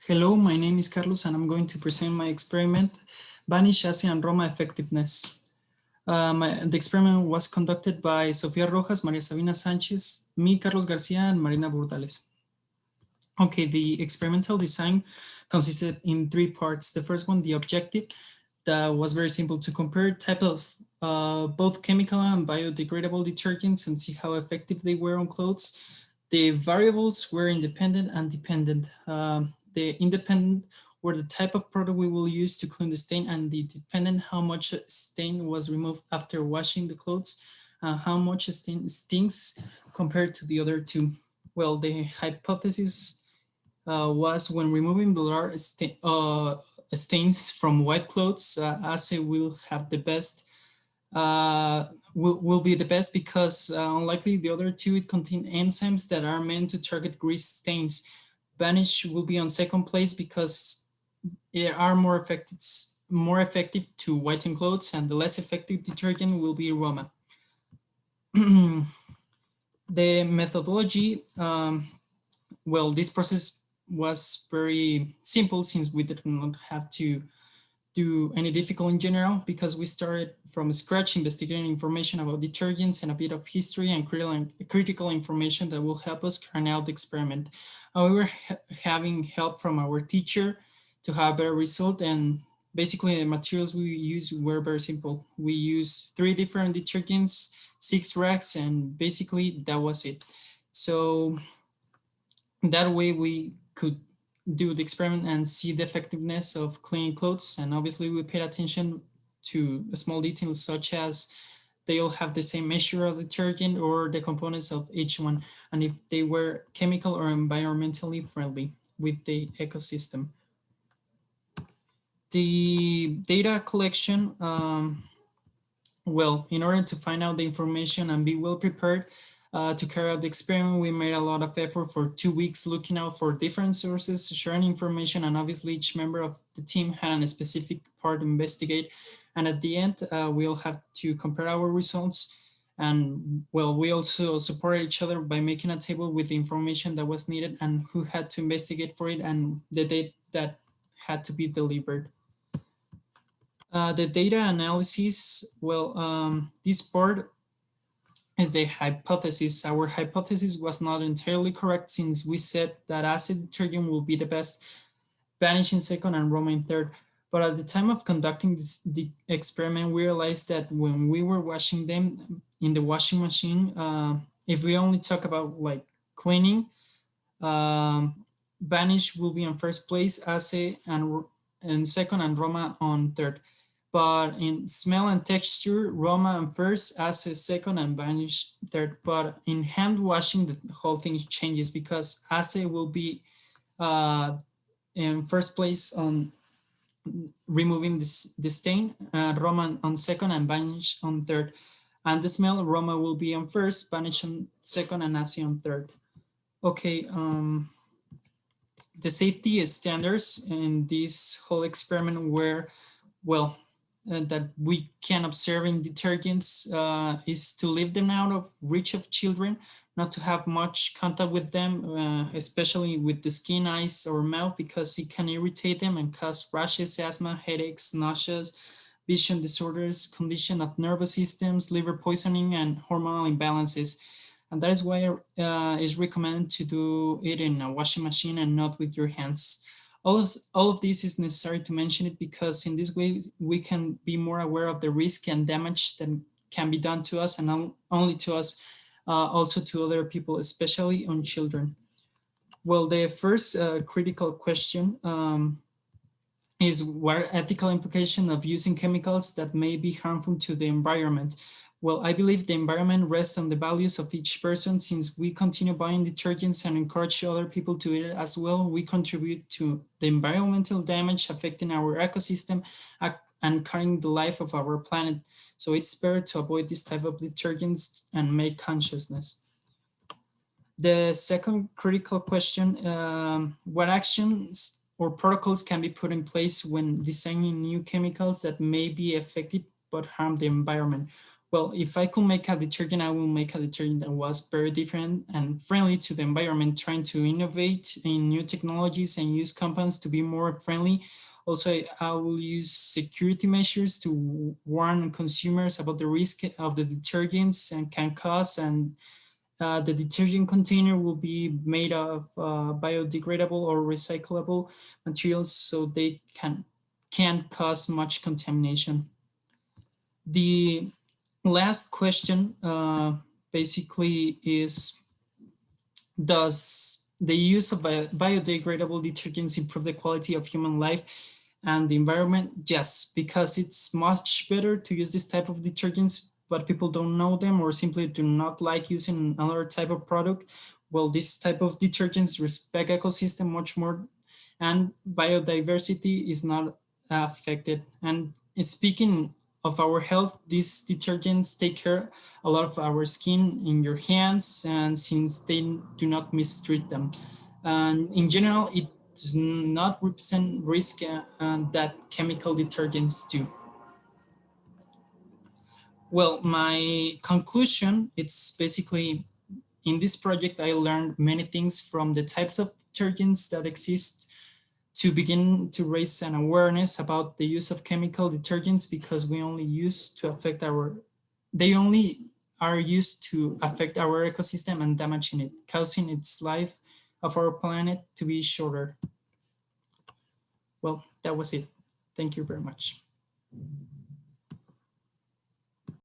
Hello, my name is Carlos and I'm going to present my experiment, Vanish, and Roma effectiveness. The experiment was conducted by Sofia Rojas, Maria Sabina Sanchez, me, Carlos Garcia, and Marina Burdales. Okay, the experimental design consisted in three parts. The first one, the objective, that was very simple to compare type of both chemical and biodegradable detergents and see how effective they were on clothes. The variables were independent and dependent. The independent were the type of product we will use to clean the stain, and the dependent how much stain was removed after washing the clothes, how much stain stings compared to the other two. Well, the hypothesis was when removing blur stains from white clothes, assay will have the best, will be the best because unlikely the other two, it contain enzymes that are meant to target grease stains. Vanish will be on second place because they are more effective to whiten clothes, and the less effective detergent will be Roma. The methodology, well, this process was very simple since we did not have to do any difficult in general because we started from scratch investigating information about detergents and a bit of history and critical information that will help us carry out the experiment. We were having help from our teacher to have a better result, and basically the materials we used were very simple. We used 3 different detergents, 6 racks, and basically that was it. So that way we could do the experiment and see the effectiveness of cleaning clothes. And obviously we paid attention to small details such as they all have the same measure of detergent or the components of each one, and if they were chemical or environmentally friendly with the ecosystem. The data collection, well, in order to find out the information and be well prepared, to carry out the experiment, we made a lot of effort for 2 weeks looking out for different sources, sharing information, and obviously each member of the team had a specific part to investigate. And at the end, we all have to compare our results. And well, we also supported each other by making a table with the information that was needed and who had to investigate for it and the date that had to be delivered. The data analysis, well, this part is the hypothesis. Our hypothesis was not entirely correct since we said that acid detergent will be the best, Vanish in second, and Roma in third. But at the time of conducting the experiment, we realized that when we were washing them in the washing machine, if we only talk about like cleaning, Vanish will be on first place, Ace and second, and Roma on third. But in smell and texture, Roma on first, Ace second, and Vanish third. But in hand washing, the whole thing changes because Ace will be in first place on removing the stain, Roma on second, and Vanish on third. And the smell, Roma will be on first, Vanish on second, and Ace on third. Okay, the safety standards in this whole experiment were, well, that we can observe in detergents is to leave them out of reach of children, not to have much contact with them, especially with the skin, eyes, or mouth, because it can irritate them and cause rashes, asthma, headaches, nausea, vision disorders, condition of nervous systems, liver poisoning, and hormonal imbalances. And that is why it's recommended to do it in a washing machine and not with your hands. All of this is necessary to mention it because in this way we can be more aware of the risk and damage that can be done to us, and not only to us, also to other people, especially on children. Well, the first critical question is what are ethical implications of using chemicals that may be harmful to the environment? Well, I believe the environment rests on the values of each person. Since we continue buying detergents and encourage other people to eat it as well, we contribute to the environmental damage affecting our ecosystem and carrying the life of our planet. So it's better to avoid this type of detergents and make consciousness. The second critical question, what actions or protocols can be put in place when designing new chemicals that may be effective but harm the environment? Well, if I could make a detergent, I will make a detergent that was very different and friendly to the environment, trying to innovate in new technologies and use compounds to be more friendly. Also, I will use security measures to warn consumers about the risk of the detergents and can cause, and the detergent container will be made of biodegradable or recyclable materials, so they can't cause much contamination. The last question basically is, does the use of biodegradable detergents improve the quality of human life and the environment? Yes, because it's much better to use this type of detergents, but people don't know them or simply do not like using another type of product. Well, this type of detergents respect ecosystem much more, and biodiversity is not affected. And speaking of our health, these detergents take care a lot of our skin in your hands, and since they do not mistreat them, and in general, it does not represent risk that chemical detergents do. Well, my conclusion, it's basically, in this project, I learned many things from the types of detergents that exist to begin to raise an awareness about the use of chemical detergents, because we only use to affect our, they only are used to affect our ecosystem and damaging it, causing its life of our planet to be shorter. Well, that was it. Thank you very much.